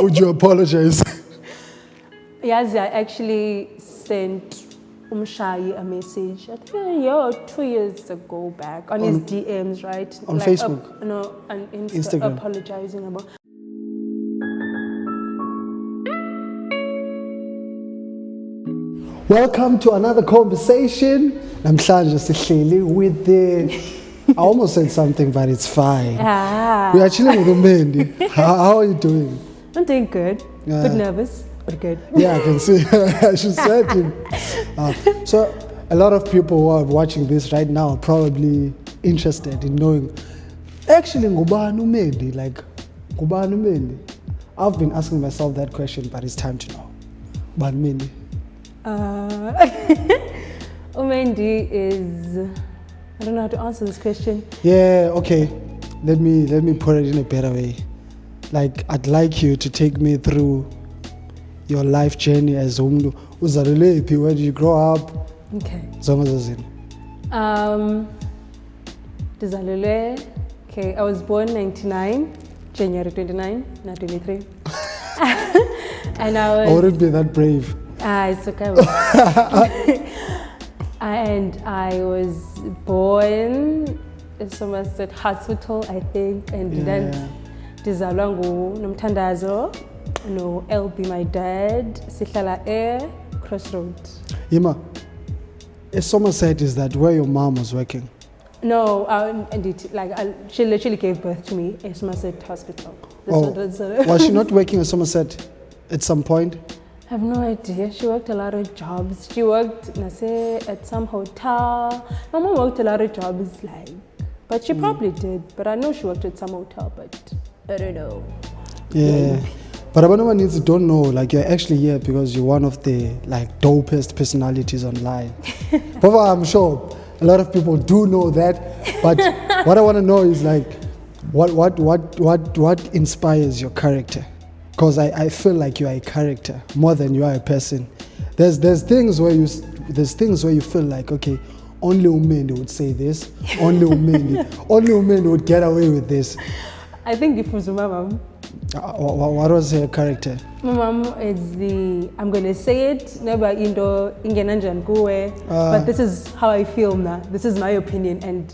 Would you apologize? Yes, I actually sent Mshayi a message, I think a year or 2 years ago back, on his DMs, right? On Facebook? No, on Instagram. Apologizing about. Welcome to another conversation. Namhlanje sihleli with the... I almost said something, but it's fine. We are chilling with Mandy. How are you doing? I'm doing good. Bit nervous, but good. Yeah, I can see. She said it. So a lot of people who are watching this right now are probably interested in knowing, actually, ngubani uMandy? Like, ngubani uMandy? I've been asking myself that question, but it's time to know. But Mandy. Mandy is... I don't know how to answer this question. Yeah, okay. Let me put it in a better way. Like, I'd like you to take me through your life journey as Umdu. Where did you grow up? Okay. Zongazazini. Dizalule. Okay, I was born 99, January 29, not 23. And I wouldn't be that brave. It's okay. And I was born in Somerset Hospital, I think, and then Dizalwa Nomtandazo, no LB, my dad, Sihlala Air, Crossroads. Yima, Somerset, is that where your mom was working? No, she literally gave birth to me at Somerset Hospital. Was she not working at Somerset at some point? I have no idea. She worked a lot of jobs. She worked, at some hotel. My mom worked a lot of jobs, but she probably did. But I know she worked at some hotel, but I don't know. Yeah. But Abanoma needs don't know, you're actually here because you're one of the dopest personalities online. But I'm sure a lot of people do know that. But what I want to know is what inspires your character? Because I feel like you are a character more than you are a person. There's things where you feel like, okay, only Umendi would say this, only Umendi would get away with this. I think it was my mom. What was her character? My mom is I'm gonna say it, never indo ingenanjan kuwe, but this is how I feel now. This is my opinion, and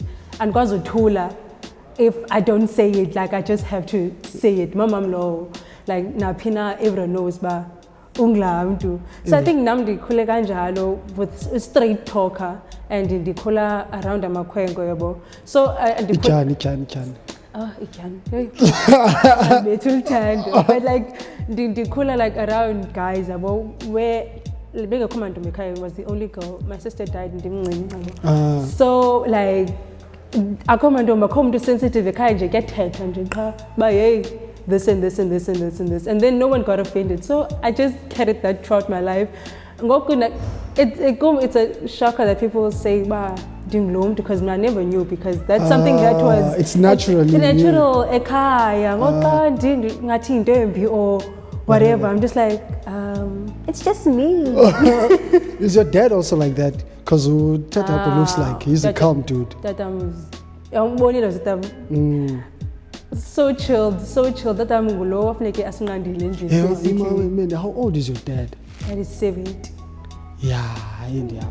Tula, if I don't say it, I just have to say it. My mom know. Napina everyone knows ba ungla mtu. So I think namdi khule kanjalo with a straight talker and ndikhola around amakwengo yabo. So Ican. Oh, ican. But ndikhola around guys yabo where Lebega Commando Mikai was the only girl. My sister died in Dumezweni. So I come and do too sensitive, I get hurt and but hey, this and this and this and this and this, and then no one got offended. So I just carried that throughout my life. It's a shocker that people say doing loam because I never knew, because that's something that was it's naturally natural or whatever. I'm just it's just me. Is your dad also like that? Because Tata looks like he's a calm dude. So chilled. That I'm low of How old is your dad? That is 70. Yeah, India.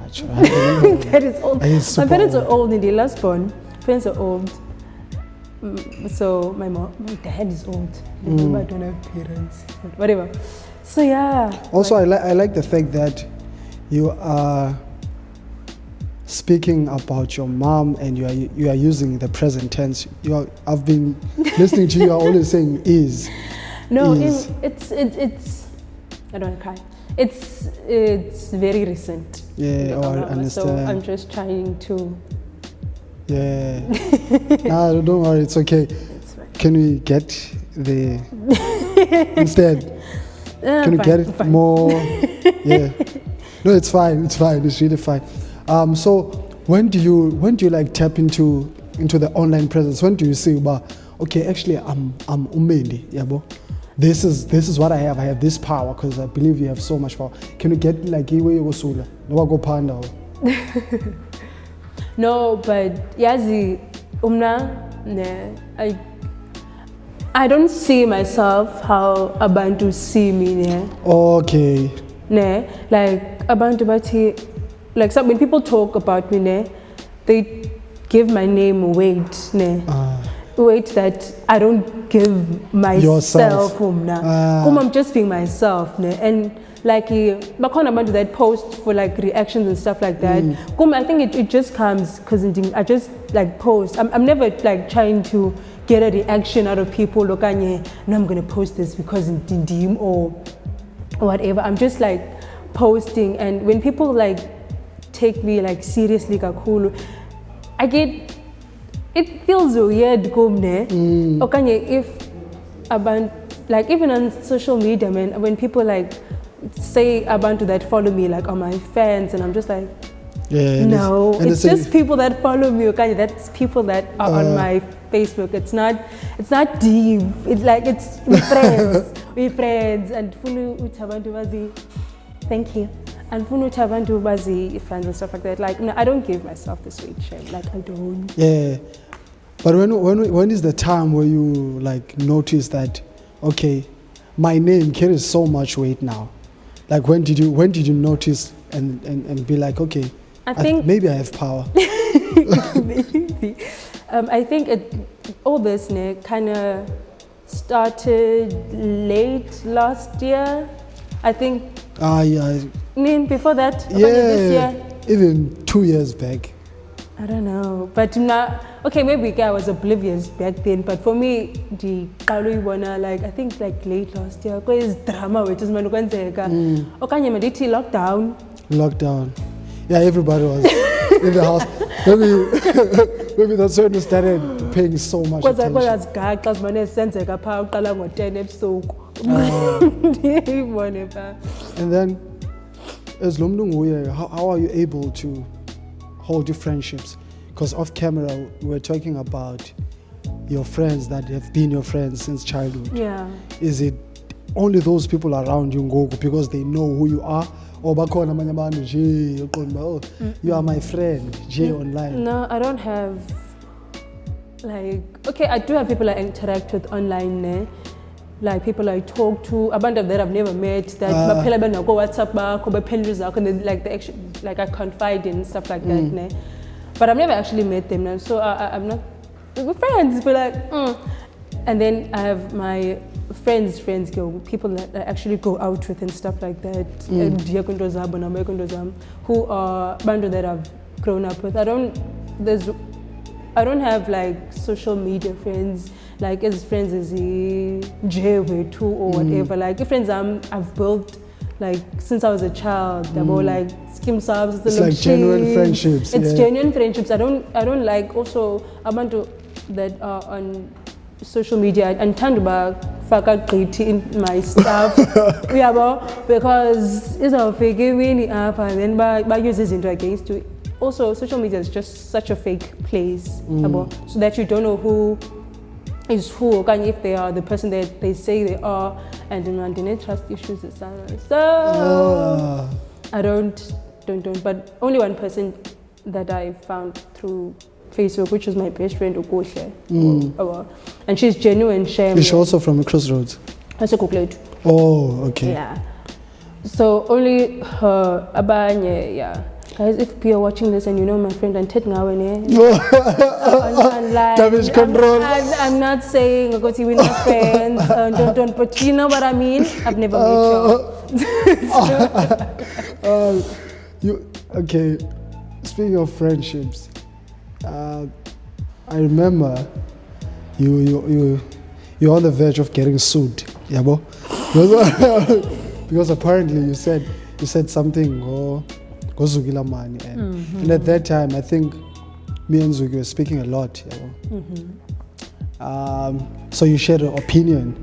That is old. My parents are old. In the last born, parents are old. So my dad is old. I don't have parents. Whatever. So yeah. Also, I like the fact that you are speaking about your mom and you are using the present tense. I've been listening to you. Are always saying is. No, it's I don't want to cry. It's very recent. Yeah, I understand. So I'm just trying to. Yeah. No, don't worry. It's okay. It's fine. Can we get the instead? Can we get it fine. more? Yeah. No, it's fine. It's really fine. So when do you tap into the online presence? When do you say, okay, actually I'm Umendi, yabo. This is what I have. I have this power because I believe you have so much power. Can you get iwe yosula? No go panda. No, but yazi umna I don't see myself how abantu see me, ne? Okay. Ne? Like abantu bati, like when people talk about me, ne, they give my name weight, ne? Weight that I don't give myself. I'm just being myself, ne? And like bakhona abantu that post for like reactions and stuff like that. I think it just comes because I just like post. I'm never like trying to get a reaction out of people. No, I'm gonna post this because in or whatever. I'm just like posting, and when people like take me like seriously, kakulu, I get. It feels weird, if about like even on social media, man, when people like say abantu that follow me like are my fans, and I'm just like, no, it's just people that follow me. That's people that are on my Facebook. It's not deep. It's like it's we friends, and funu utabantu bazi. Thank you. And funu utabantu bazi fans and stuff like that. Like no, I don't give myself this weight shame. Like I don't. Yeah. But when is the time where you like notice that, okay, my name carries so much weight now? Like when did you notice and be like, okay, I think maybe I have power. Maybe. I think all this kind of started late last year. I think. Yeah. Before that. Yeah. This year. Even 2 years back. I don't know, but now, okay, maybe I was oblivious back then, but for me, like I think like late last year, because drama, which is lockdown. Yeah, everybody was in the house. Maybe that's when we started paying so much attention. And then, as Lomdunguye, how are you able to hold your friendships? Because off camera we were talking about your friends that have been your friends since childhood. Yeah. Is it only those people around you because they know who you are, or you are my friend online? No, I don't have like, okay, I do have people I interact with online, like people I talk to, a bunch of that I've never met, that WhatsApp, and then like they actually, like I confide in stuff like that, but I've never actually met them, so I'm not. We're friends, but like, and then I have my friends, people that I actually go out with and stuff like that, who are bando that I've grown up with. I don't have like social media friends, like as friends as Jewe too or whatever. Like friends I've built like since I was a child. They were like skim subs. It's like genuine friendships. It's genuine friendships. I don't like also abantu that are on social media and Tanduba faka Kriti in my stuff. Because it's a fake winning up and then by uses into against you. Also, social media is just such a fake place, so that you don't know who is who, or if they are the person that they say they are, and then trust issues, etc. So I don't. But only one person that I found through Facebook, which was my best friend, Okoshe, and she's genuine. She's also from Crossroads. That's a Koklet. Oh, okay. Yeah. So only her, Abanye, yeah. Guys, if you're watching this and you know my friend Ndira, damage control. I'm not saying because we're not friends. Don't. But you know what I mean. I've never met you. Okay. Speaking of friendships, I remember you're on the verge of getting sued. Yeah, because apparently you said something. And at that time, I think me and Zuki were speaking a lot. So you shared an opinion.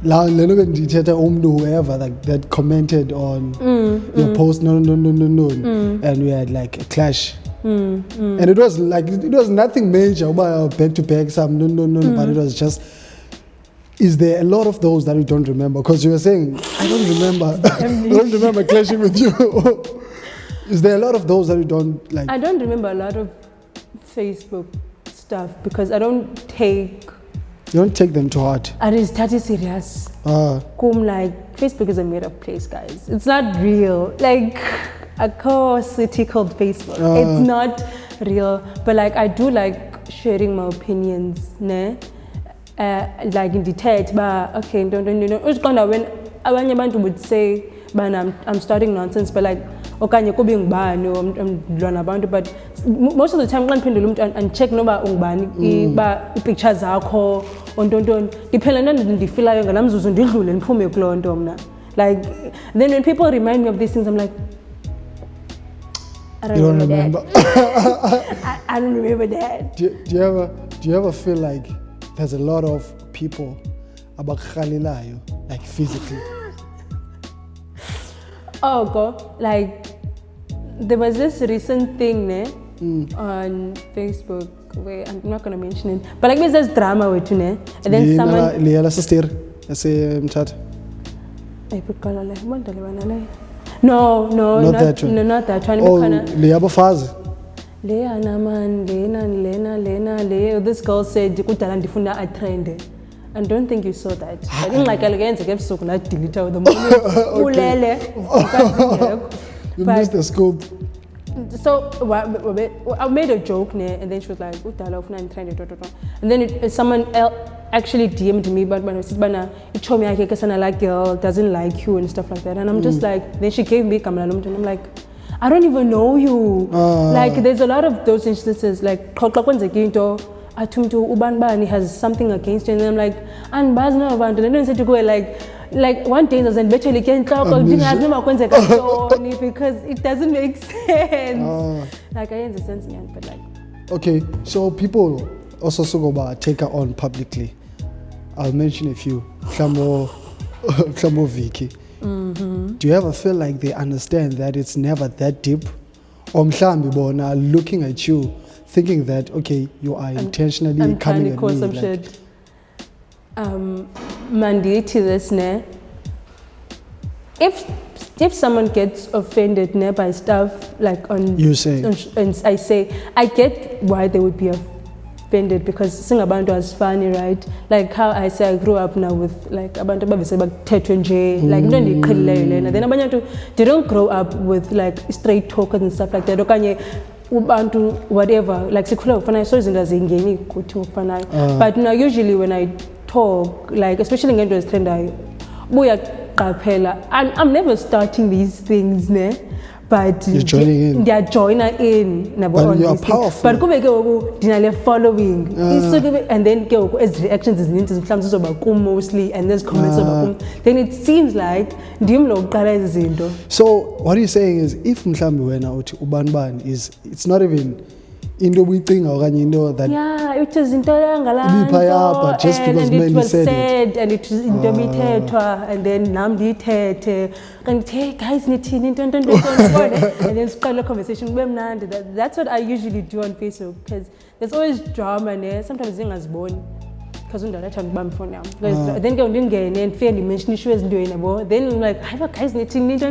Whoever that commented on your post, no, and we had like a clash. And it was nothing major about back to back, some no, but it was just. Is there a lot of those that you don't remember? Because you were saying, I don't remember clashing with you. Is there a lot of those that you don't like? I don't remember a lot of Facebook stuff because I don't take You don't take them to heart. And it's 30 serious. Kum, like, Facebook is a made up place, guys. It's not real. Like, a core city called Facebook. It's not real. But like, I do like sharing my opinions, ne? Like in detail, but okay, don't it's kind of when abanye abantu would say, "Man, I'm starting nonsense," but like, okanye kubi ngubani, I'm abantu, but most of the time, when pendulum and check no ba ngubani, ba pictures zakho, ontonton, diphela nani ndifilayo ngalamzuzu ndidlule ndiphume kulo nto mna. Like, then when people remind me of these things, I'm like, I don't remember that. I don't remember that. Do you ever feel like there's a lot of people about Khayelitsha, like physically? Oh God, like there was this recent thing on Facebook where I'm not gonna mention it, but like there's this drama with and then someone No, not that one. No, not that one. Oh, Lena. This girl said, I trend. And don't think you saw that. I didn't like elegance. I kept so glad to delete out the You missed the scope. So I made a joke, and then she was like, and then someone else actually DM'd me, but when I said, it showed me I like girl, doesn't like you and stuff like that. And I'm just like, then she gave me Kamala and I'm like, I don't even know you. Like, there's a lot of those instances, like, Ubanbani has something against you, and I'm like, and Bazna about it. And then I said to go like one day I was literally can't talk because it doesn't make sense. Like, I understand, but like. Okay, so people also go take her on publicly. I'll mention a few. Klamo Vicky. Do you ever feel like they understand that it's never that deep? Or mhlambi bona looking at you, thinking that okay, you are intentionally coming at me. Some shit. Mandy to this if someone gets offended by stuff like on you say, and I say, I get why they would be offended because Singabantu was funny, right? Like how I say I grew up now with like abantu babesebakuthethe like then abantu they don't grow up with like straight talkers and stuff like that. Okanye ubantu whatever like sikhula ufana so izinto azingeni kuthi ufanayo. But now usually when I talk, like especially ngento ezitrendayo buya qaphela, and I'm never starting these things but you're joining in. They are joining in. But you are powerful. But kube ke dinale following. And then ke as reactions is mhlawumbe mostly and there's comments then it seems like ndim lo qala izinto. So what you're saying is if mhlawumbe wena uthi ubanibani is it's not even into uyicinga okanye into that it was into yangalanto but just because men said it and it was into mithethwa and then nam ndithethe and hey guys nithini into and then siqala a conversation kube mnandi. That's what I usually do on Facebook because there's always drama sometimes zingaziboni because undaletha ngibamba phone yam then ke ndingene and fair dimension issue ezintweni yabo then I'm like hi guys nithini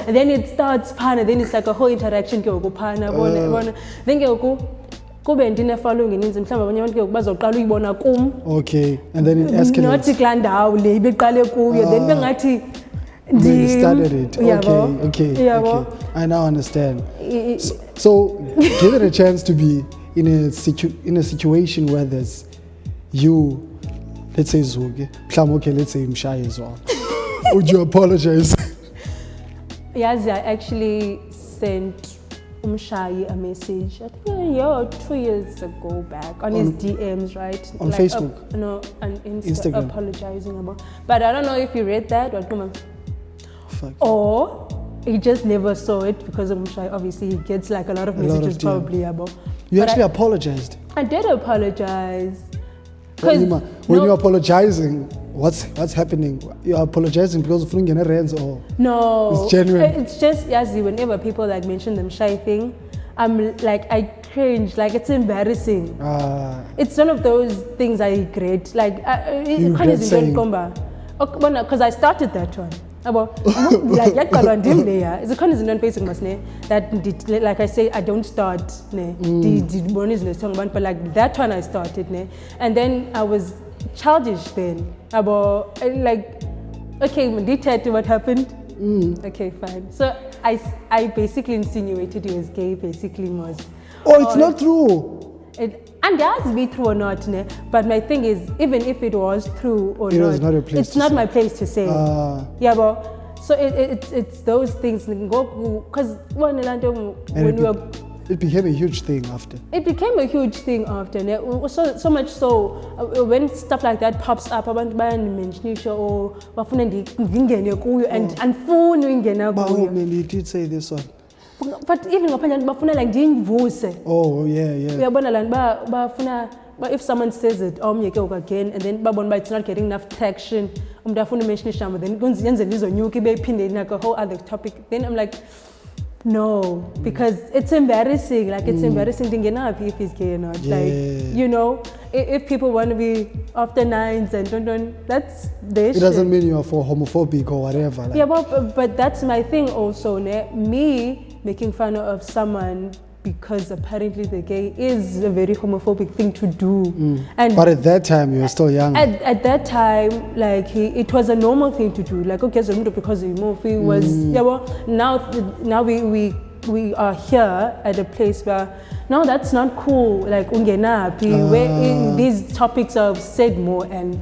and then it starts phana then it's like a whole interaction ke ukuphana bona then ke kube ndine following ininzi mhlawumbe abanye abantu ke bazoqala uyibona kum okay and then it escalates not kula ndawo le beqale kuyo then bengathi they started it. Okay. I now understand. So give it a chance to be in a situation where there's you, let's say Zugi, let's say Mshayi as well. Would you apologize? Yes, I actually sent Mshayi a message. I think 2 years ago back on his DMs, right? On like Facebook? No, on Instagram. Apologizing about. But I don't know if you read that or he just never saw it because of Mshayi. Obviously, he gets like a lot of messages probably about. You actually apologized? I did apologize. When you're apologizing, what's happening? You're apologizing because of Rands or no? It's genuine. It's just whenever people like mention the Mshayi thing, I'm like I cringe. Like it's embarrassing. It's one of those things I regret. Like because I started that one. Like it's a kind of Facebook that like I say I don't start but like that one I started and then I was childish then. About like, okay, Mandita, what happened? Okay, fine. So I basically insinuated he was gay. Basically, was. Oh, it's not true. And that has to be true or not, ne? But my thing is, even if it was true or not, it's not my place to say. Yeah, but so it's those things. Because when we were. It became a huge thing after. It became a huge thing after. So much so, when stuff like that pops up, abantu mention or bafuna ndingene kuyo and andifuni ingena kuyo. But he did say this one. But even bafuna like ndivuse. Oh yeah. Uyabona la bafuna if someone says it again and then babona it's not getting enough traction, umuntu afuna mention ishamba then yenze lizonyuka bephinde like a whole other topic. Then I'm like, no, because it's embarrassing. Like it's embarrassing to get up if he's gay or not. Yeah. Like, you know, if people want to be after nines and don't, that's their shit. It doesn't mean you're for homophobic or whatever. Like. Yeah, but that's my thing also. Me making fun of someone because apparently they're gay is a very homophobic thing to do. And but at that time you were still young. At that time, like it was a normal thing to do. Like okay, so because the movie was now we are here at a place where now that's not cool. Like ungenapi, where these topics are said more, and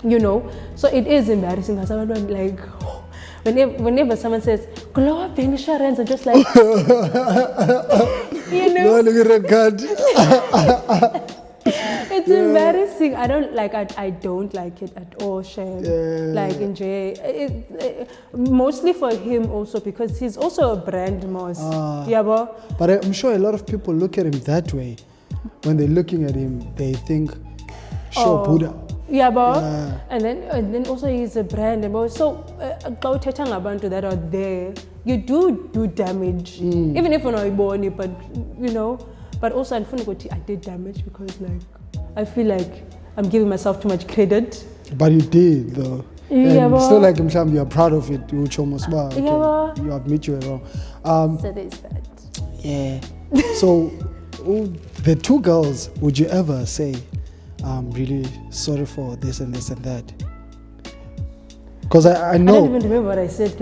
you know, so it is embarrassing because everyone like. Whenever someone says, "Glow up, Rands," I'm just like, you know, it's embarrassing. I don't like it at all, Shem. Like enjoy it, mostly for him also because he's also a brand moss. But I'm sure a lot of people look at him that way. When they're looking at him, they think, Buddha. And then also he's a brand. So, abantu that are there, you do damage, even if you're not born, but you know. But also, I did damage because like I feel like I'm giving myself too much credit. But you did though. And it's not like you're proud of it. You admit you were wrong. So there's that. Yeah. So the two girls, would you ever say, I'm really sorry for this and this and that? Because I know. I don't even remember what I said,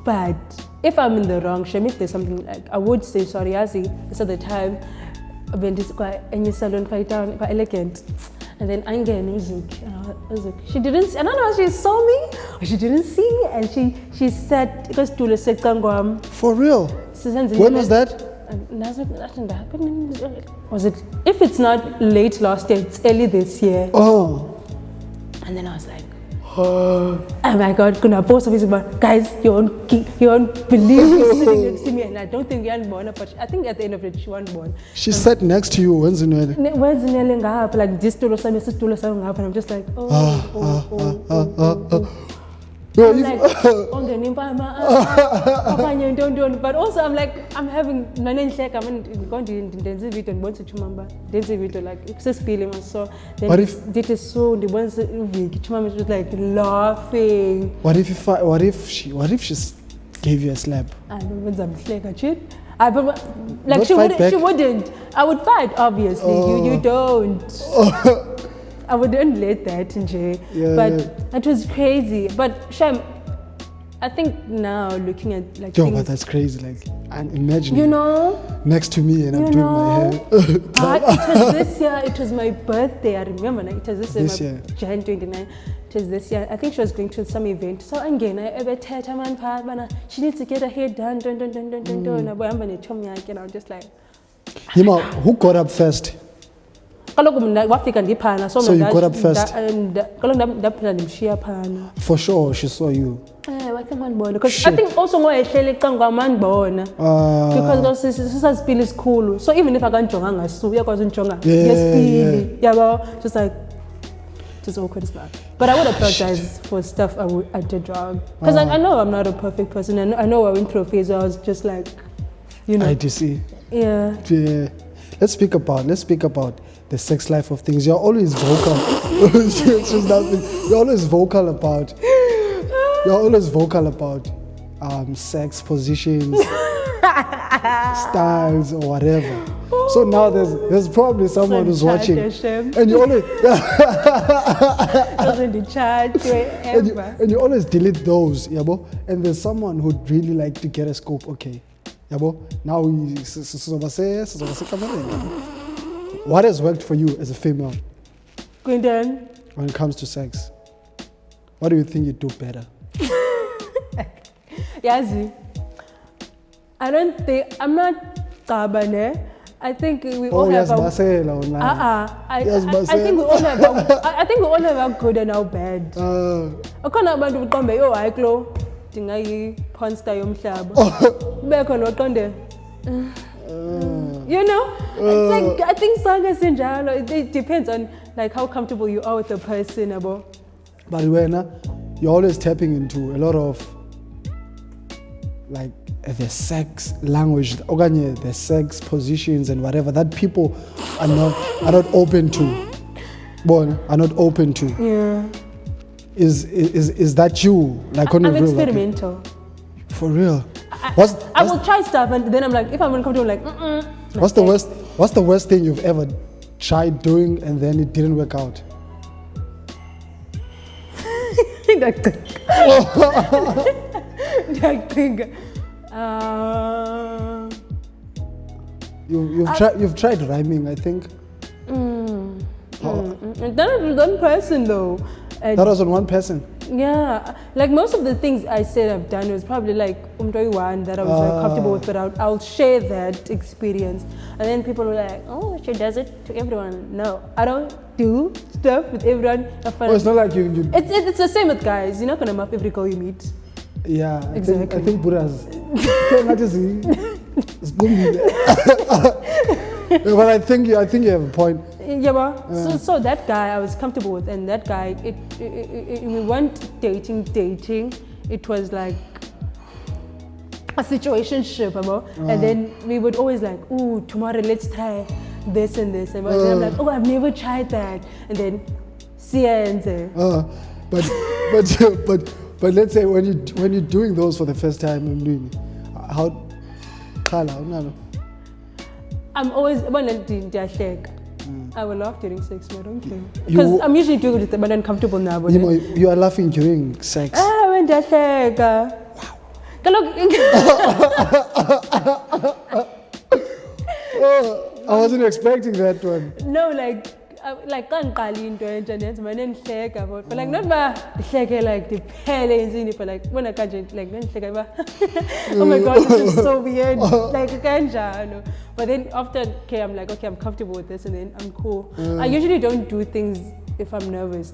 but if I'm in the wrong, if there's something like, I would say sorry, Yazi. It's at the time, when this quite any salon fight down, quite elegant. And then I get music. She didn't, I don't know if she saw me or she didn't see me. And she said, because to the second one. For real? When was that? Was it? If it's not late last year, it's early this year. Oh. And then I was like, oh my God, gonna post something about guys, you won't believe who's sitting next to me, and I don't think you're born, but I think at the end of it she wasn't born. She sat next to you. When's the night? Like this to and I'm just like, No, but also I'm like, I'm having so what if it is so the ones just like laughing. What if she gave you a slap? I don't know, like she wouldn't. I would fight, obviously. You don't. I wouldn't let that in jail. But it was crazy. But Shem, I think now looking at like but that's crazy. Like, and imagine next to me and I'm doing my hair. It was this year. It was my birthday. I remember. It was this year. Jan 29. It was this year. I think she was going to some event. So again, she needs to get her hair done. And I'm just like, who got up first? So you got up first? For sure, she saw you. Because I think also because this is cool. So even if I can't just like just awkward as well. But I would apologize for stuff I did wrong. Because I know I'm not a perfect person, and I know I went through a phase where I was just like, I do see. Yeah. Let's speak about the sex life of things. You're always vocal. It's just nothing. You're always vocal about sex positions. styles or whatever. So now there's probably someone who's watching, and you always and you always delete those, yabo. And there's someone who'd really like to get a scope. Okay, yabo. Now what has worked for you as a female? Quinton, when it comes to sex, what do you think you do better? Yazi, I'm not Tabane. I think we all have I think we all have I think we all have our good and our bad. Akona abantu uqombe yo hayi klo dinga yi porn star yomhlaba. Beko lo qonde. You know? Like I think sanga sinjalo, it depends on like how comfortable you are with the person abo. But when you're always tapping into a lot of like the sex language, the sex positions and whatever that people are not open to. Are not open to. Yeah. Is that you? Like on I'm real, experimental. Like, for real. I will try stuff and then I'm like, if I'm uncomfortable, like, What's the worst thing you've ever tried doing and then it didn't work out? You've tried rhyming, I think. That was one person though. That was on one person. Yeah, like most of the things I said I've done was probably like one that I was like comfortable with, but I'll share that experience. And then people were like, oh, she does it to everyone. No, I don't do stuff with everyone. It's not like you. It's the same with guys. You're not gonna muff every girl you meet. Yeah, exactly. I think Buddha's. But I think you have a point. Yeah, so that guy I was comfortable with, and that guy, we weren't dating. It was like a situationship, and then we would always like, ooh, tomorrow let's try this and this, and then I'm like, oh, I've never tried that, and then but let's say when you're doing those for the first time, how? I'm always I will laugh during sex, but I don't care. Because I'm usually doing it, but uncomfortable now. You are laughing during sex. When wow. I wasn't expecting that one. No, like can't call into internet, my name but like not like the pale but like when I can't like oh my god, this is so weird. Like I can't. But then after I'm like, okay, I'm comfortable with this, and then I'm cool. I usually don't do things if I'm nervous.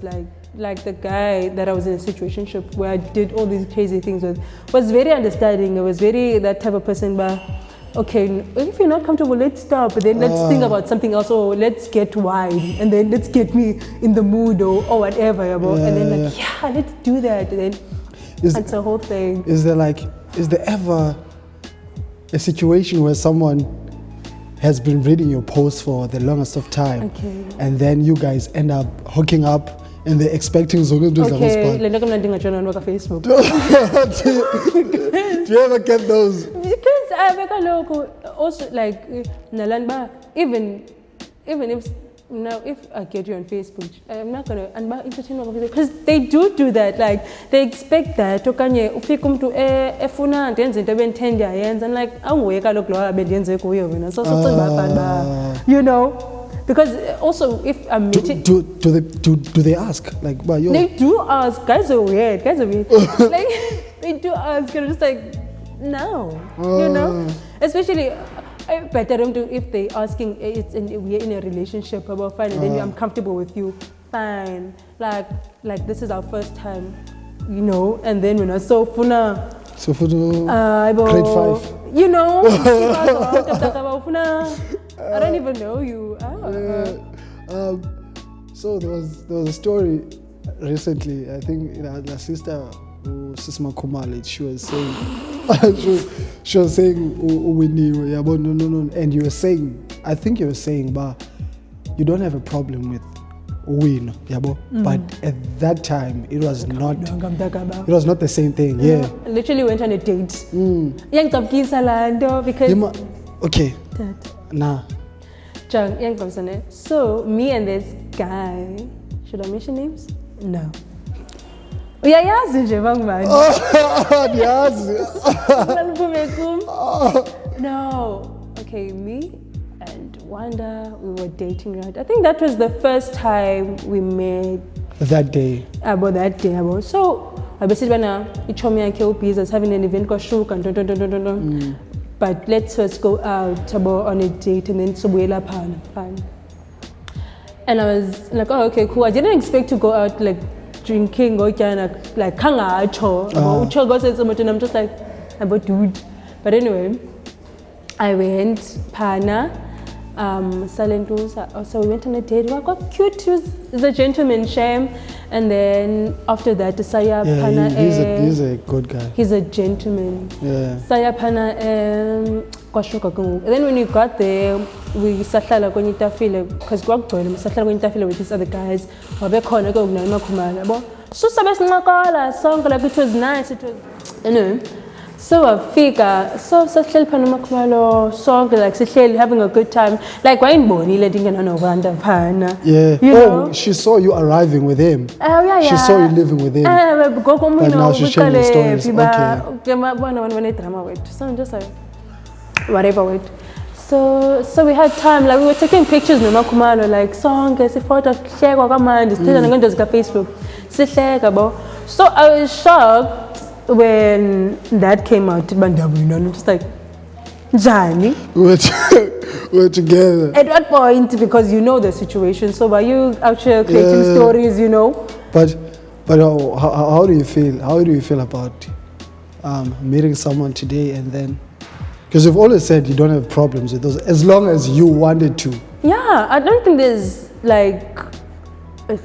Like the guy that I was in a situationship where I did all these crazy things with was very understanding. It was very that type of person, but okay, if you're not comfortable, let's stop. But then let's think about something else. Or let's get wide, and then let's get me in the mood or whatever. And then let's do that. And then it's a whole thing. Is there ever a situation where someone has been reading your posts for the longest of time, and then you guys end up hooking up, and they're expecting Zolani to Facebook. Do you ever get those? Because I also like even if I get you on Facebook, I'm not gonna entertain because they do that. Like they expect that. And like you know. Because also if I'm meeting, do they ask like? They do ask. Guys are weird. Like they do ask. And I'm just like, no, you know. Especially better if they asking we're in a relationship about fine, and then I'm comfortable with you, fine. Like this is our first time, you know. And then when I saw Funa, grade 5, you know. I don't even know you. So there was a story recently. I think the sister, Sisma Kumali, she was saying, no, and you were saying, I think you were saying, but you don't have a problem with win, yabo. But at that time, it was not the same thing. Yeah. I literally went on a date. Because okay. Nah. So me and this guy, should I mention names? No. Uyayazi nje bangubani. No. Okay, me and Wanda, we were dating, right? I think that was the first time we met. That day. So I basically I was having an event called Shuk and but let's first go out on a date and then fine. And I was like, oh, okay, cool. I didn't expect to go out like drinking or like hanga and I'm just like, about dude. But anyway, I went Pana, Salentusa. So we went on a date. We got cute. He's a gentleman, shame. And then after that, Saya Pana. He's a good guy. He's a gentleman. Yeah. Saya Pana. And then when we got there, we sat like when because we sat with these other guys. So song like it was nice. It was, you know. So I figure, so song like having a good time. Like wine boni letting pana. Yeah. You know? Oh, she saw you arriving with him. Oh yeah. She saw you living with him. But now she's sharing the stories. Okay. So I'm just like, whatever, wait. So we had time, like we were taking pictures like song, photo, share Facebook. So I was shocked when that came out. I'm just like, Johnny. We're together. At what point? Because you know the situation. So by you out here creating stories, you know. But how do you feel? How do you feel about meeting someone today and then? Because you've always said you don't have problems with those, as long as you wanted to. Yeah, I don't think there's like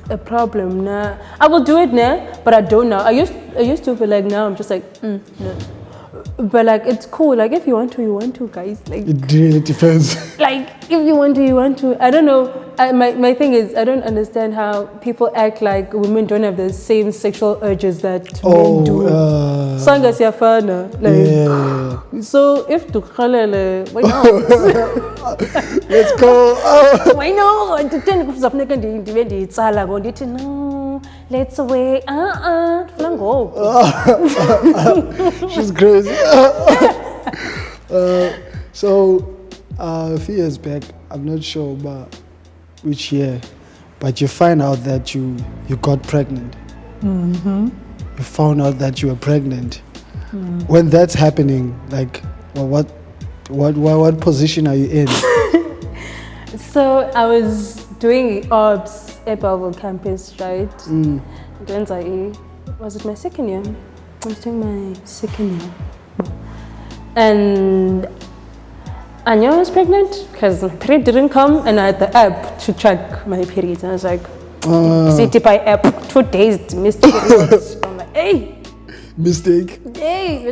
a problem now. I will do it now, but I don't know. I used to feel like now I'm just like, no. But like it's cool. Like if you want to, guys. Like it really depends. Like if you want to. I don't know. My thing is I don't understand how people act like women don't have the same sexual urges that men do. Sangas ya fana. Like so if to khalele, why not? Let's go. Why not? To ten kufuza funeka ndibe itsala ngo ndithi no. Let's away. Go. She's crazy. So, a few years back, I'm not sure about which year, but you find out that you got pregnant. Mm-hmm. You found out that you were pregnant. When that's happening, like, well, what position are you in? So I was doing ops at Belleville campus, right? Was it my second year? I was doing my second year. And I knew I was pregnant because my period didn't come and I had the app to track my periods. And I was like, city by app, 2 days missed periods. I'm like, hey! Mistake. Hey,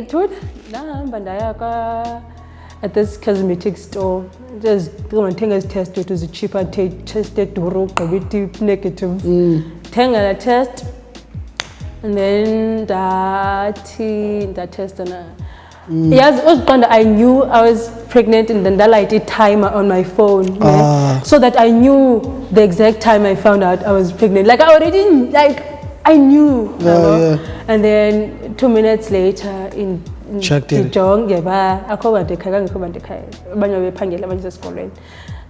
at this cosmetic store, just go and take a test, it was a cheaper tested negative. Take a test. And then that test and yes, it was when I knew I was pregnant, and then Dala did timer on my phone, so that I knew the exact time I found out I was pregnant. Like I knew. And then 2 minutes later, checked it.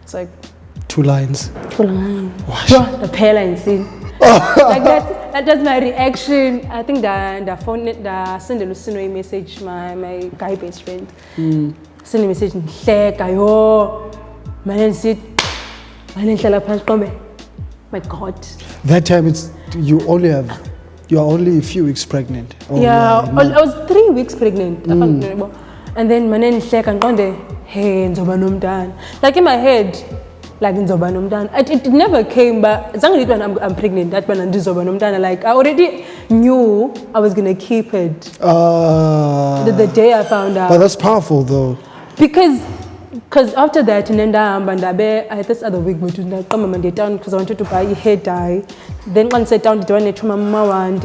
It's like 2 lines. The pale line scene. Like that was my reaction. I think the phone send a message my guy best friend. Send a message my God. That time you're only a few weeks pregnant. I was 3 weeks pregnant. And then like in my head, like it never came, but I'm pregnant. Like I already knew I was gonna keep it. The day I found out. But that's powerful though. Because because after that, I had this other week, but I come on down because I wanted to buy a hair dye. Then once I down, I went to my mama one.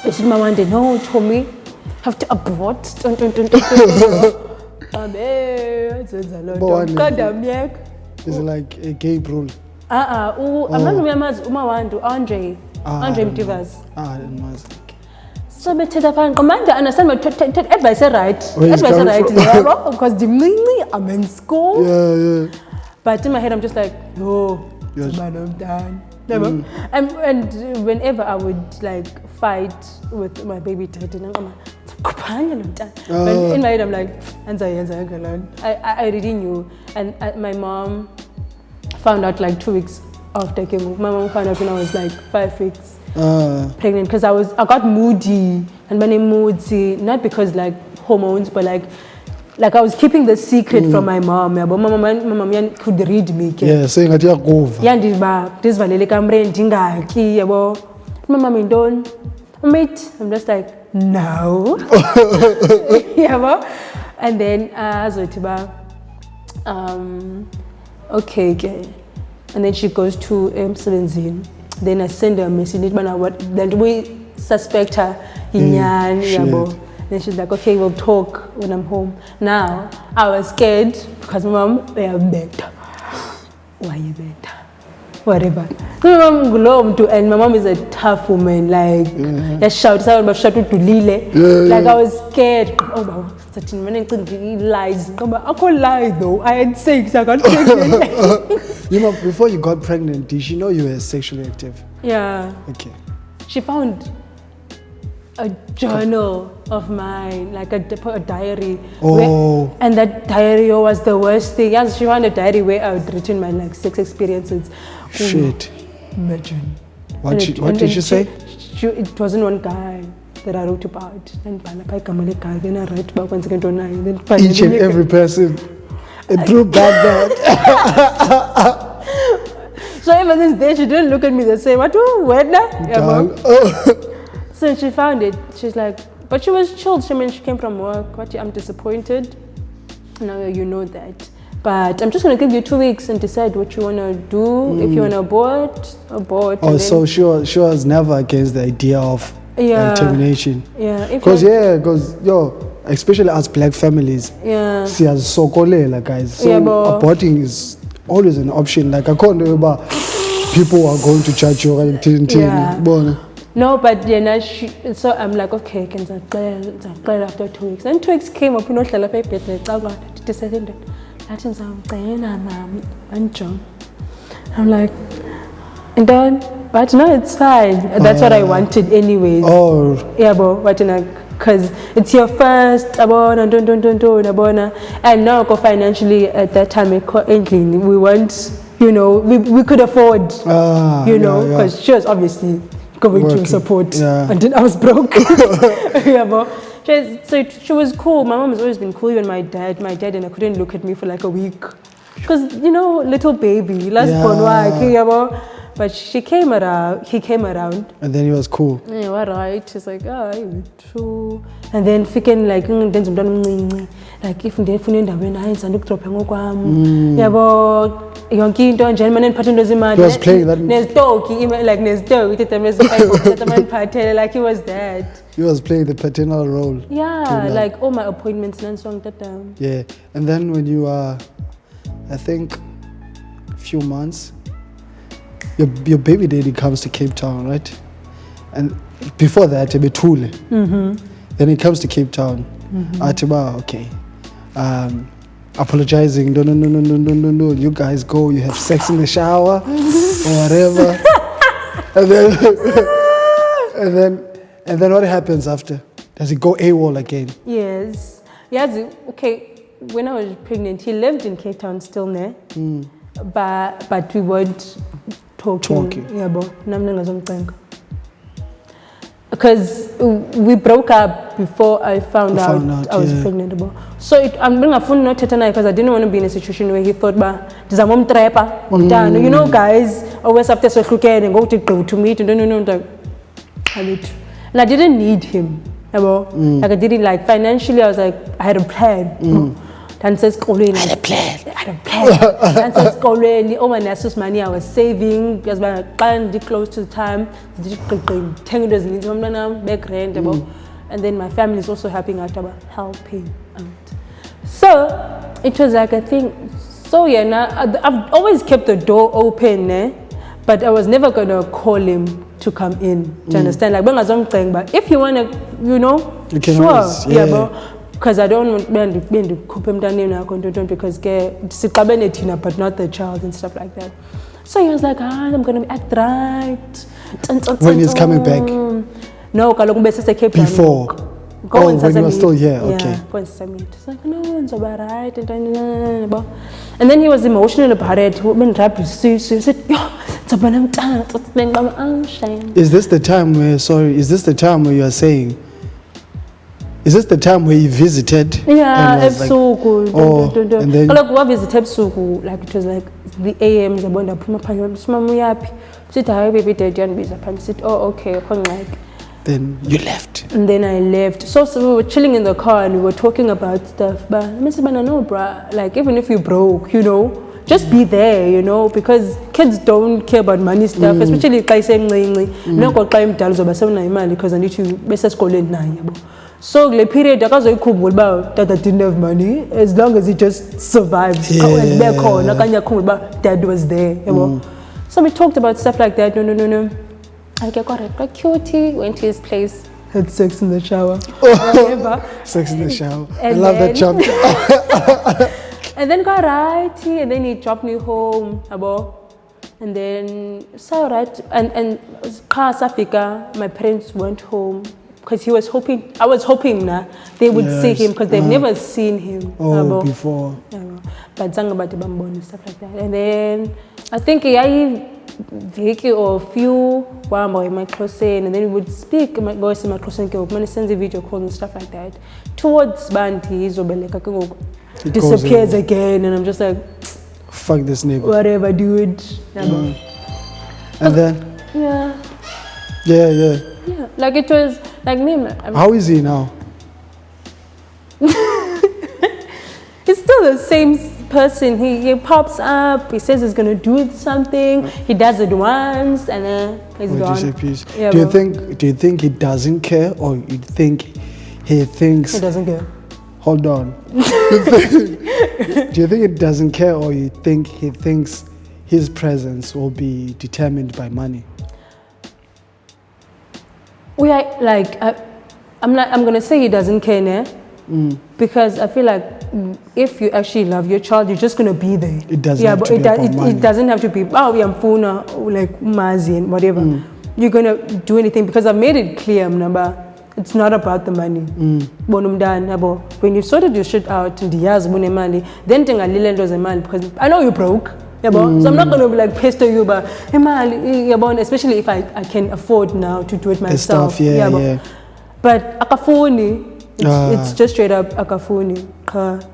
I said, "Mama, no, Tommy, have to abort." Is it like a gay rule? I'm not remember Andre Mtivas. So I tell the commander, understand my advice right? Because I'm in school. Yeah. But in my head, I'm just like, no, yes. Man, I'm done. Never. And whenever I would like fight with my baby daddy, but in my head, I'm like, I already knew. And my mom found out like 2 weeks after I came home. My mom found out when I was like 5 weeks pregnant because I got moody and my name moody, not because like hormones, but like I was keeping the secret from my mom. But my mom could read me. Yeah, saying that you're over. Yeah, this valele kamre ndingaki yabo. My mom don't. Mate, I'm just like no. Yeah, and then okay. And then she goes to Mshayi. Then I send her a message. Then we suspect her. Then she's like, okay, we'll talk when I'm home. Now, I was scared because my mom, they are better. Why you better? Whatever. And my mom is a tough woman. Like, I shouted to Lile. Like, I was scared. Oh, wow. Such a man lies. I can't lie though. I had sex. I got pregnant. Before you got pregnant, did she know you were sexually active? Yeah. Okay. She found a journal of mine, like a diary. Oh. And that diary was the worst thing. Yes, she found a diary where I had written my like sex experiences. Shit. Imagine. What did she say? It wasn't one guy that I wrote about. Then I write about one second or nine. Then each and every person. It drew bad. So ever since then, she didn't look at me the same. What? So she found it. She's like, but she was chilled. She came from work. I'm disappointed. Now you know that. But I'm just going to give you 2 weeks and decide what you want to do. If you want to abort. Oh, so she was never against the idea of termination. Yeah. Because especially as black families, siyazisokolela, guys. So aborting is always an option. Like I can't remember people who are going to church or no, but so I'm like, okay, can I play after 2 weeks? And 2 weeks came up, I'm like, and then, but no, it's fine. That's what I wanted anyways. Oh. Yeah, because it's your first, and now financially at that time, we weren't, we could afford, because she was obviously going to support, and then I was broke. So she was cool. My mom has always been cool. Even my dad and I couldn't look at me for like a week, because little baby, last born, but he came around, and then he was cool. Yeah, all right. She's like, you true. And then freaking like if they find a nice and look drop him yonke into nje manje niphathe zimali. He was playing that. Like he was that. He was playing the paternal role. Yeah, like all my appointments and so on. Yeah, and then when you are, I think, a few months, your baby daddy comes to Cape Town, right? And before that, Betule. Then he comes to Cape Town. Okay. Apologizing. No. You guys go. You have sex in the shower or whatever. and then what happens after? Does he go AWOL again? Yes. Okay. When I was pregnant, he lived in Cape Town still there. But we weren't talking. Yeah, because we broke up before I found out I was pregnant. So I'm bringing a phone note because I didn't want to be in a situation where he thought, guys always have to and go to meet and and I didn't need him. Like I didn't financially. I was like, I had a plan. Ndandisesikolweni. I had a plan. Ndandisesikolweni, all my NSFAS money I was saving, because by close to the time, ndithenga into ezininzi abantwana begrand, and then my family is also helping out. So it was like a thing. So yeah, now I've always kept the door open, but I was never gonna call him to come in. Do you understand? Like, but if you wanna, you know, you can sure, always, because I don't want to because but not the child and stuff like that. So he was like, I'm gonna act right. When he's coming back? No, before. When you were still here, okay. It's like, no, it's all right. And then he was emotional about it. He said, is this the time where, you are saying, is this the time where you visited? Yeah, and like, and then I visited Suku, like it was like the AMs about the oh, okay, then you left. And then I left. So we were chilling in the car and we were talking about stuff. But I said, no, bruh, like even if you broke, you know, just be there, you know, because kids don't care about money stuff, especially if I say, no, because I need to so the period that didn't have money, as long as he just survived. Dad was there. So we talked about stuff like that. No. I got cutie, went to his place, had sex in the shower. Sex in the shower. I love that jump. And then got righty, and then he dropped me home, and then so right, and Africa, my parents went home because I was hoping they would see him because they've never seen him before. But stuff like that, and then I think Vicky or few in my closet, and then we would speak my voice in my closet, send a video calls and stuff like that. Towards Banti, disappears again, and I'm just like, fuck this neighbor. Whatever, dude. And then? Yeah. Like it was like me. How is he now? He's still the same person. He pops up, he says he's gonna do something, he does it once, and then he's gone. Disappears. Yeah, do you think he doesn't care, or you think he thinks he doesn't care? Hold on. Do you think it doesn't care, or you think he thinks his presence will be determined by money? I'm gonna say he doesn't care, because I feel like if you actually love your child, you're just gonna be there. It doesn't have to be about money. It doesn't have to be, Funa, like Mazi and whatever. You're gonna do anything, because I've made it clear, it's not about the money. When you sorted your shit out and then because I know you're broke. So I'm not gonna be like pester you, but especially if I can afford now to do it myself. But akafuni, it's just straight up akafuni.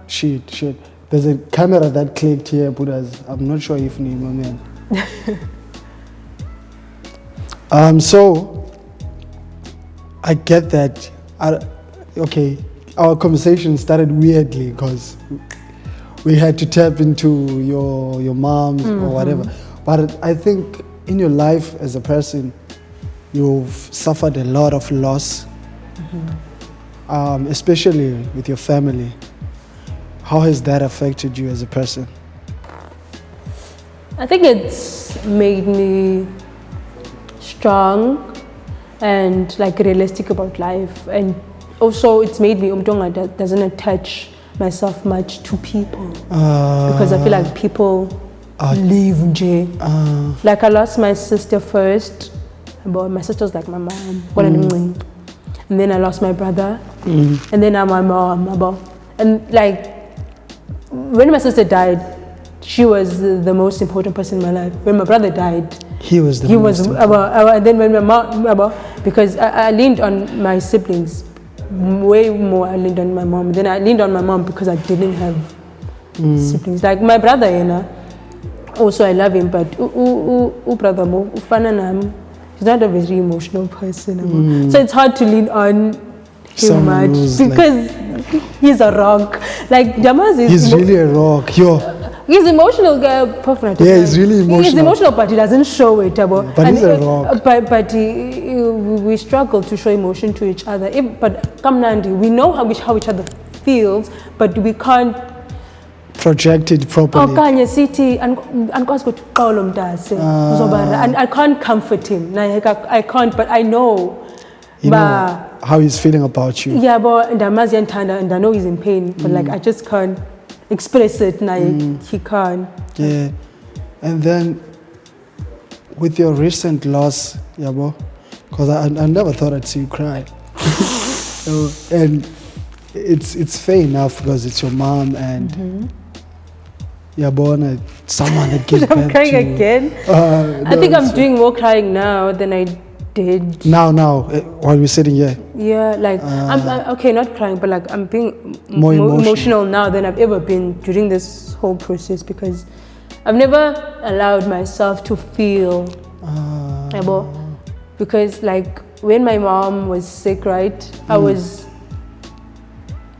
Shit. There's a camera that clicked here, but I'm not sure if Nemo man. So I get that. Okay, our conversation started weirdly because we had to tap into your mom or whatever. But I think in your life as a person, you've suffered a lot of loss, especially with your family. How has that affected you as a person? I think it's made me strong and like realistic about life, and also it's made me that doesn't attach myself much to people, because I feel like people leave like I lost my sister first, but my sister's like my mom, and then I lost my brother, and then now my mom, and like when my sister died, she was the most important person in my life. When my brother died, he was and then when my mom, because I leaned on my siblings way more. I leaned on my mom. Then I leaned on my mom because I didn't have siblings. Like my brother, also I love him, but brother, he's not a very emotional person. So it's hard to lean on him much because he's a rock. Like Jama's is He's really a rock. He's emotional, he's really emotional. He's emotional, but he doesn't show it. But he's a rock. But we struggle to show emotion to each other. But come Nandi, we know how each other feels, but we can't project it properly. And I can't comfort him. I can't, but I know. You know how he's feeling about you. Yeah, but and I know he's in pain, but like I just can't express it. He can't. Yeah, and then with your recent loss, Yabo, because I never thought I'd see you cry. And it's fair enough because it's your mom and Yabo, someone that gives I'm back crying to you. again. I think I'm doing more crying now than I did. Now, while we're sitting here. Yeah, like I'm okay, not crying, but like I'm being more emotional now than I've ever been during this whole process because I've never allowed myself to feel. Because like when my mom was sick, right,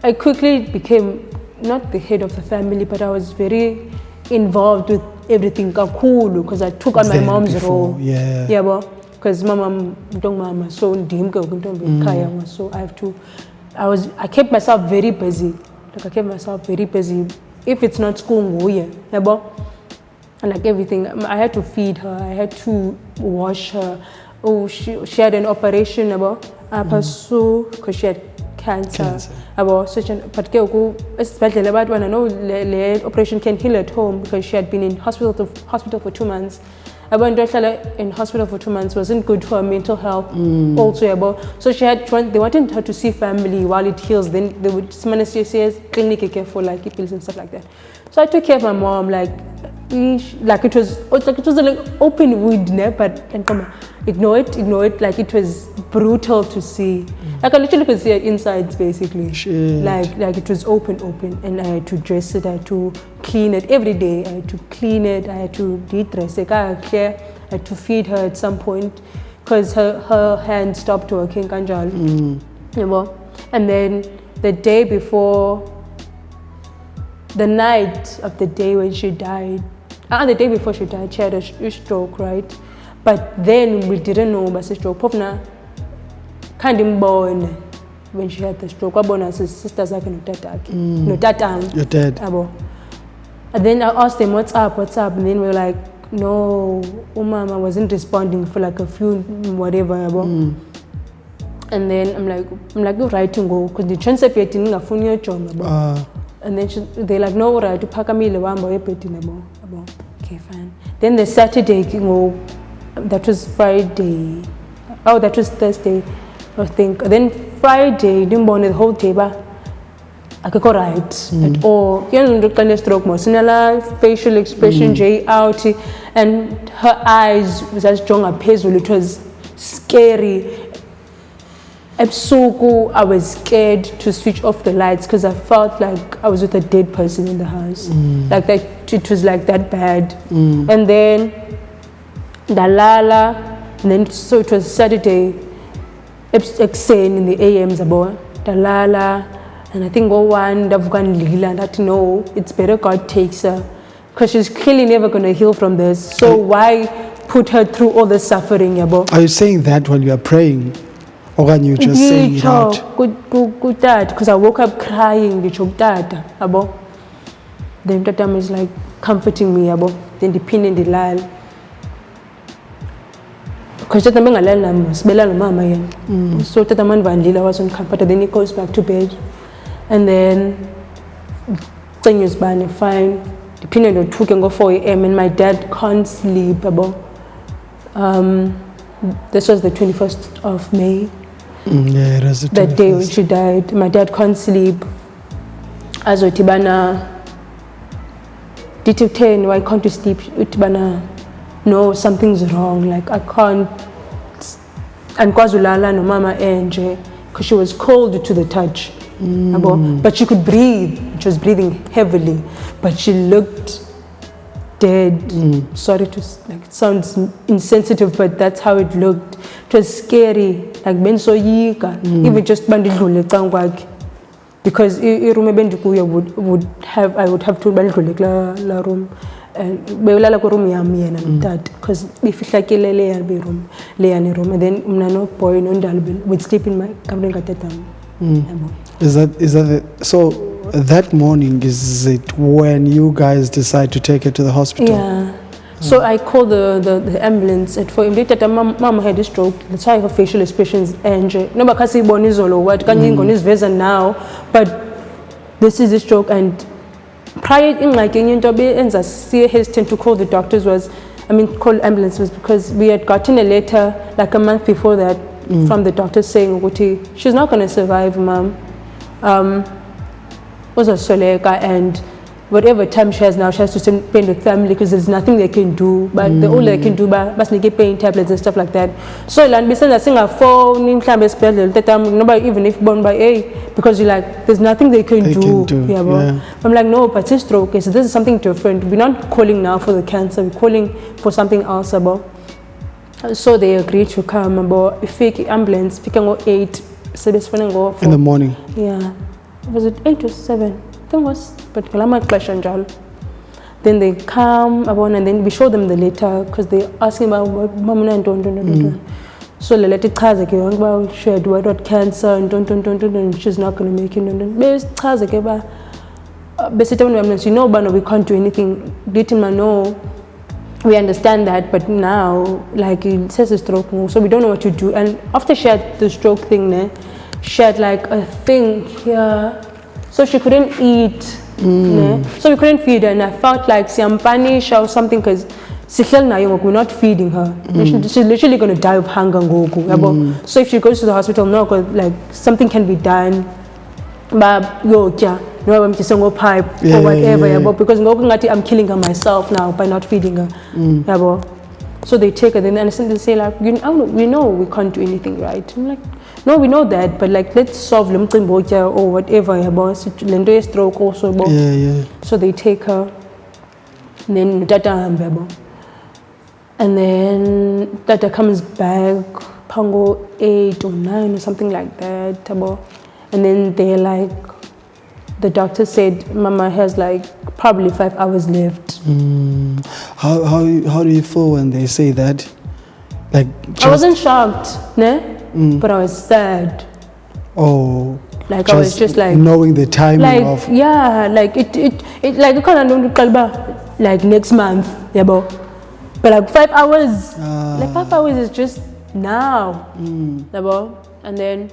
I quickly became not the head of the family, but I was very involved with everything because I took on my mom's role. Yeah, because mama so so I kept myself very busy. If it's not school, and like everything, I had to feed her, I had to wash her. She had an operation because she had cancer. But I know the operation can heal at home because she had been in hospital for 2 months. In hospital for 2 months wasn't good for her mental health also. So they wanted her to see family while it heals. Then they would clinic for like pills and stuff like that. So I took care of my mom like it was like open wound, but ignore it. Like it was brutal to see. Like I literally could see her insides basically. Shit. Like it was open, and I had to dress it. I had to clean it every day. I had to clean it. I had to de-dress it. I had to feed her at some point because her hand stopped working. And then the day before, the night of the day when she died, the day before she died, she had a stroke, right? But then we didn't know about the stroke. Popna can't even born when she had the stroke. Her sisters are no tata. You're dead. And then I asked them, what's up? And then we were like, no, mama wasn't responding for like a few whatever. And then I'm like, you're right to go because the transfer petting a funny job. And then they're like, no, right to pack a meal. Okay, fine. Then the Saturday, that was Friday. Oh, that was Thursday, I think. Then Friday, didn't born the whole table. I could go right at all. You know, the stroke, facial expression, J out, and her eyes was as strong as pencil. It was scary. I was scared to switch off the lights because I felt like I was with a dead person in the house. Like that, it was like that bad. And then Dala, and then so it was Saturday, in the AMs about Dala, and I think one Davgan Lila, that no, it's better God takes her because she's clearly never going to heal from this. So why put her through all the suffering about? Are you saying that while you are praying? Or can you just say it out? Good dad, because I woke up crying, then Tata is like comforting me then the pin in the lal. Because Tata mama so Tata man Vandila wasn't comforted, then he goes back to bed. And then thing is fine. The pin in the 2 can go 4 a.m. and my dad can't sleep this was the 21st of May. Yeah, it was the 21st. That day when she died, my dad can't sleep. As Tibana, D10, why can't you sleep? Tibana, no, something's wrong. Like I can't. And Kwazulala no mama NJ, because she was cold to the touch. But she could breathe. She was breathing heavily, but she looked dead. Sorry to it sounds insensitive, but that's how it looked. It was scary. Like Ben so yika, even just bandidlule kangwaki. because iroom ebendikuyo I would have to balidlule la room. Bewulala ku room yami yena nomtata because befihlakile leya be room leya ne room, and then mna no boy no Ndala would sleep in my kamreni katata. Is that so that morning, is it when you guys decide to take her to the hospital? Yeah. So I called the ambulance at 4 a.m. Tata mama had a stroke. That's why her facial expressions and no bakasi bonizolo what can you go now, but this is a stroke. And prior in like into and hesitant to call the doctors call ambulance was because we had gotten a letter like a month before that from the doctors saying she's not going to survive, mom. Was a soleka, and whatever time she has now, she has to spend with family because there's nothing they can do. But the all they can do, but they get pain tablets and stuff like that. So land besides I sing a phone in climb nobody even if born by A, because you're like there's nothing they can do. Yeah. I'm like no, but it's stroke. So this is something different. We're not calling now for the cancer. We're calling for something else about. So they agreed to come about if ambulance. We can go 8. So this one go in the morning. Yeah. Was it 8 or 7? I think it was, but then they come and then we show them the letter because they asking about what mama and don't. So the letter tells about she had what cancer and don't she's not going to make it. Basically, but we can't do anything. Didn't know. We understand that, but now like it says a stroke, so we don't know what to do. And after she had the stroke thing, she had like a thing here, so she couldn't eat. So we couldn't feed her, and I felt like Siyambonga or something because we're not feeding her. She's literally going to die of hunger. So if she goes to the hospital, no, like something can be done. But I'm just going to pipe or whatever. Because I'm killing her myself now by not feeding her. So they take her, then and they say like, we know we can't do anything, right? I'm like, no, we know that, but like let's solve Mtyingizane or whatever. Stroke also. So they take her, and then and then Tata comes back, Pango 8 or 9 or something like that. And then they're like, the doctor said mama has like probably 5 hours left. How do you feel when they say that? Like I wasn't shocked, but I was sad. Oh, like I was just like knowing the timing like, of like it like you can't like next month, but like 5 hours, like 5 hours is just now, and then.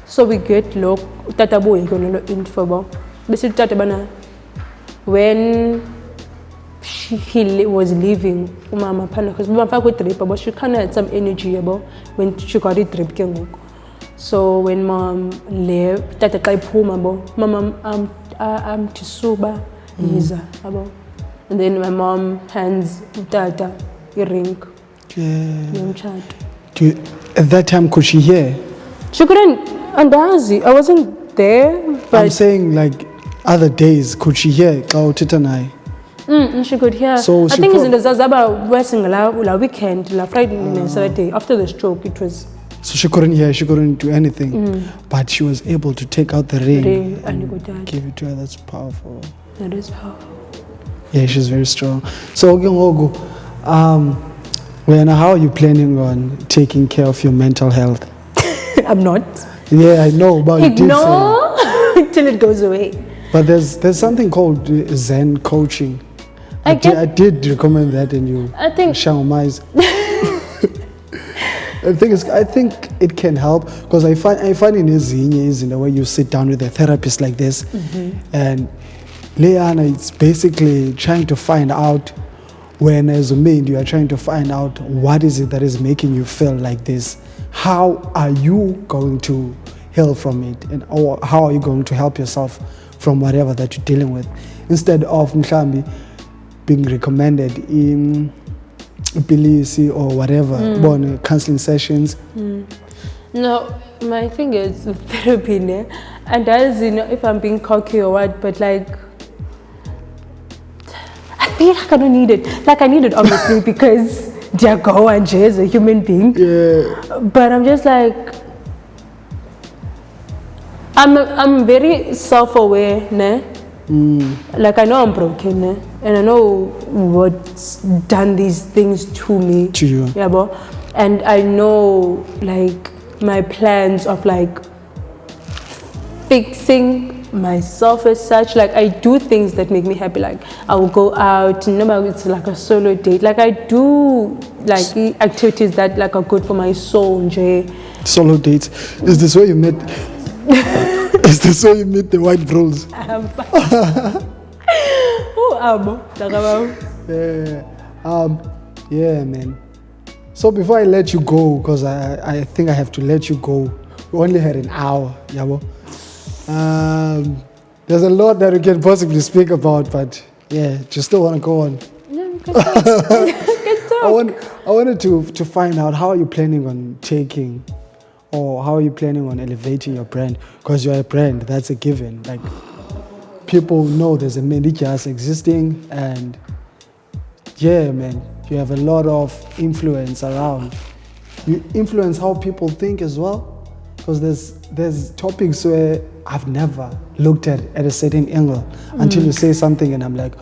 So we get look tata boy info basically tata bana when he was leaving mama pana because mama fake trip but she kind of had some energy when she got it trip ke ngoku. So when mom left tata xa iphuma mama I'm tisuba yiza and then my mom hands tata a ring. At that time could she hear? She couldn't. And I wasn't there, but I'm saying like other days, could she hear? She could hear. So I think it's in the Zazaba Western la weekend, la Friday and Saturday after the stroke. It was. So she couldn't hear. She couldn't do anything, but she was able to take out the ring and give it to her. That's powerful. That is powerful. Yeah, she's very strong. So how are you planning on taking care of your mental health? I'm not. Yeah, I know, but ignore till it goes away. But there's something called Zen coaching. I did recommend that, and you. I think. The thing is, I think it can help because I find in is in the way you sit down with a therapist like this, and Leanna, it's basically trying to find out when, as a man, you are trying to find out what is it that is making you feel like this. How are you going to heal from it, or how are you going to help yourself from whatever that you're dealing with, instead of mhlambi being recommended in Bilisi or whatever, counseling sessions. No, my thing is with therapy, and as if I'm being cocky or what, but like I feel like I don't need it. Like I need it obviously because Jago and Jay is a human being. Yeah. But I'm just like, I'm very self-aware, ne? Like I know I'm broken, ne? And I know what's done these things to me. To you. Yeah, bro. And I know like my plans of like fixing myself as such. Like I do things that make me happy. Like I will go out, no, it's like a solo date. Like I do like activities that like are good for my soul. Jay. Solo dates. Is this where you met? Is this where you meet the white bros? Yeah, man. So before I let you go, because I think I have to let you go. We only had an hour, yabo. There's a lot that we can possibly speak about, but yeah, just still want to go on. No, good talk. I wanted to find out, how are you planning on taking, or how are you planning on elevating your brand? Because you're a brand, that's a given. Like, people know there's a Mandy Dyasi existing, and yeah, man, you have a lot of influence around. You influence how people think as well, because there's topics where I've never looked at a certain angle until you say something and I'm like,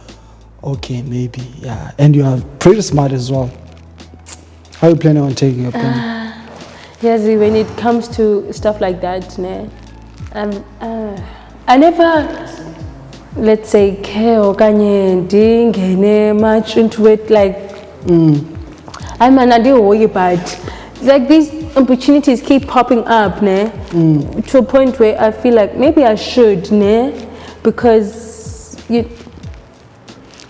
okay, maybe, yeah. And you are pretty smart as well. How are you planning on taking your brand? Yes, when it comes to stuff like that, ne, I never, let's say, care or ngene much into it. Like, I do worry about, like, these opportunities keep popping up, ne, to a point where I feel like maybe I should, ne, because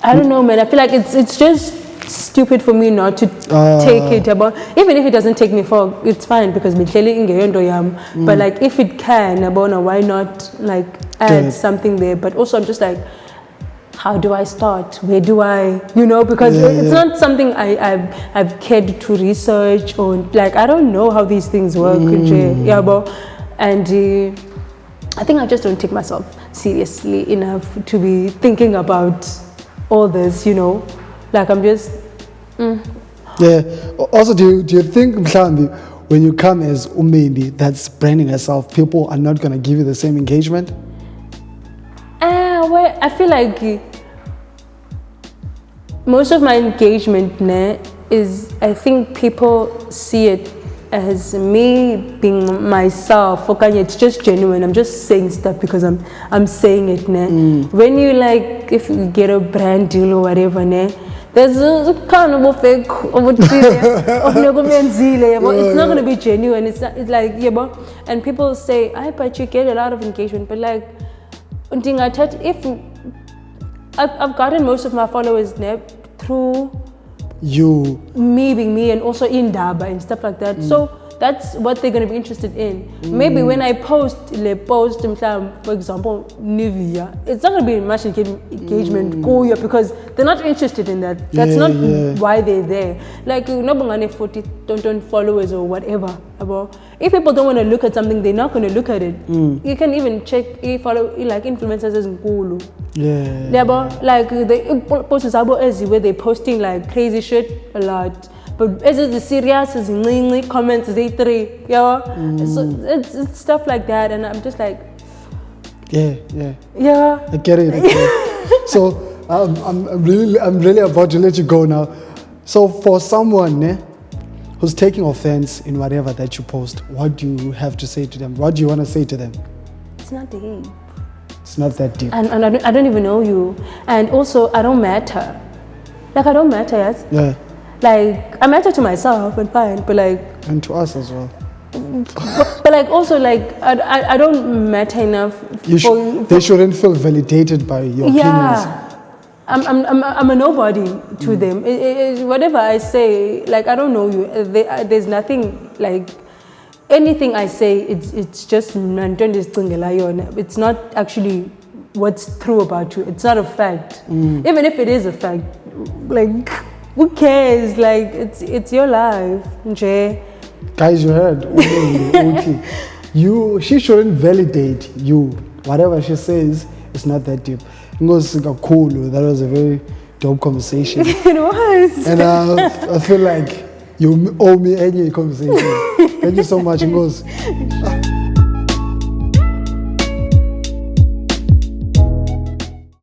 I don't know, man. I feel like it's just stupid for me not to take it. About even if it doesn't take me far, it's fine because but like if it can, why not like add something there? But also I'm just like, how do I start? Where do I, because it's not something I've cared to research, or like I don't know how these things work. And I think I just don't take myself seriously enough to be thinking about all this, like I'm just Yeah. Also, do you think, Mshayi, when you come as Mandy that's branding herself, people are not going to give you the same engagement? Well, I feel like most of my engagement is, I think people see it as me being myself. Okay, it's just genuine. I'm just saying stuff because I'm saying it. When you like, if you get a brand deal or whatever, there's a kind of fake it's not going to be genuine. It's like, and people say, but you get a lot of engagement. But like, if I've gotten most of my followers through me being me, and also in Daba and stuff like that. So that's what they're going to be interested in. Maybe when I post, for example, Nivea, it's not going to be much engagement because they're not interested in that. That's not why they're there. Like, 40 followers or whatever. If people don't want to look at something, they're not going to look at it. You can even check if follow like influencers as Nkulu. Like they post where they're posting like crazy shit a lot. But as the serious as in comments, they three, so it's stuff like that, and I'm just like, yeah. I get it. So I'm really about to let you go now. So for someone who's taking offense in whatever that you post, what do you have to say to them? What do you want to say to them? It's not deep. It's not that deep. And I don't even know you, and also I don't matter. Like I don't matter, yes. Yeah. Like, I matter to myself and fine, but like... And to us as well. But like, also like, I don't matter enough they shouldn't feel validated by your opinions. I'm a nobody to them. Whatever I say, like, I don't know you. There's nothing, like, anything I say, it's just... It's not actually what's true about you. It's not a fact. Even if it is a fact, like... Who cares? Like, it's your life, Jay. Guys, you heard. She shouldn't validate you. Whatever she says, it's not that deep. It was cool. That was a very dope conversation. It was. And I feel like you owe me any conversation. Thank you so much. It goes.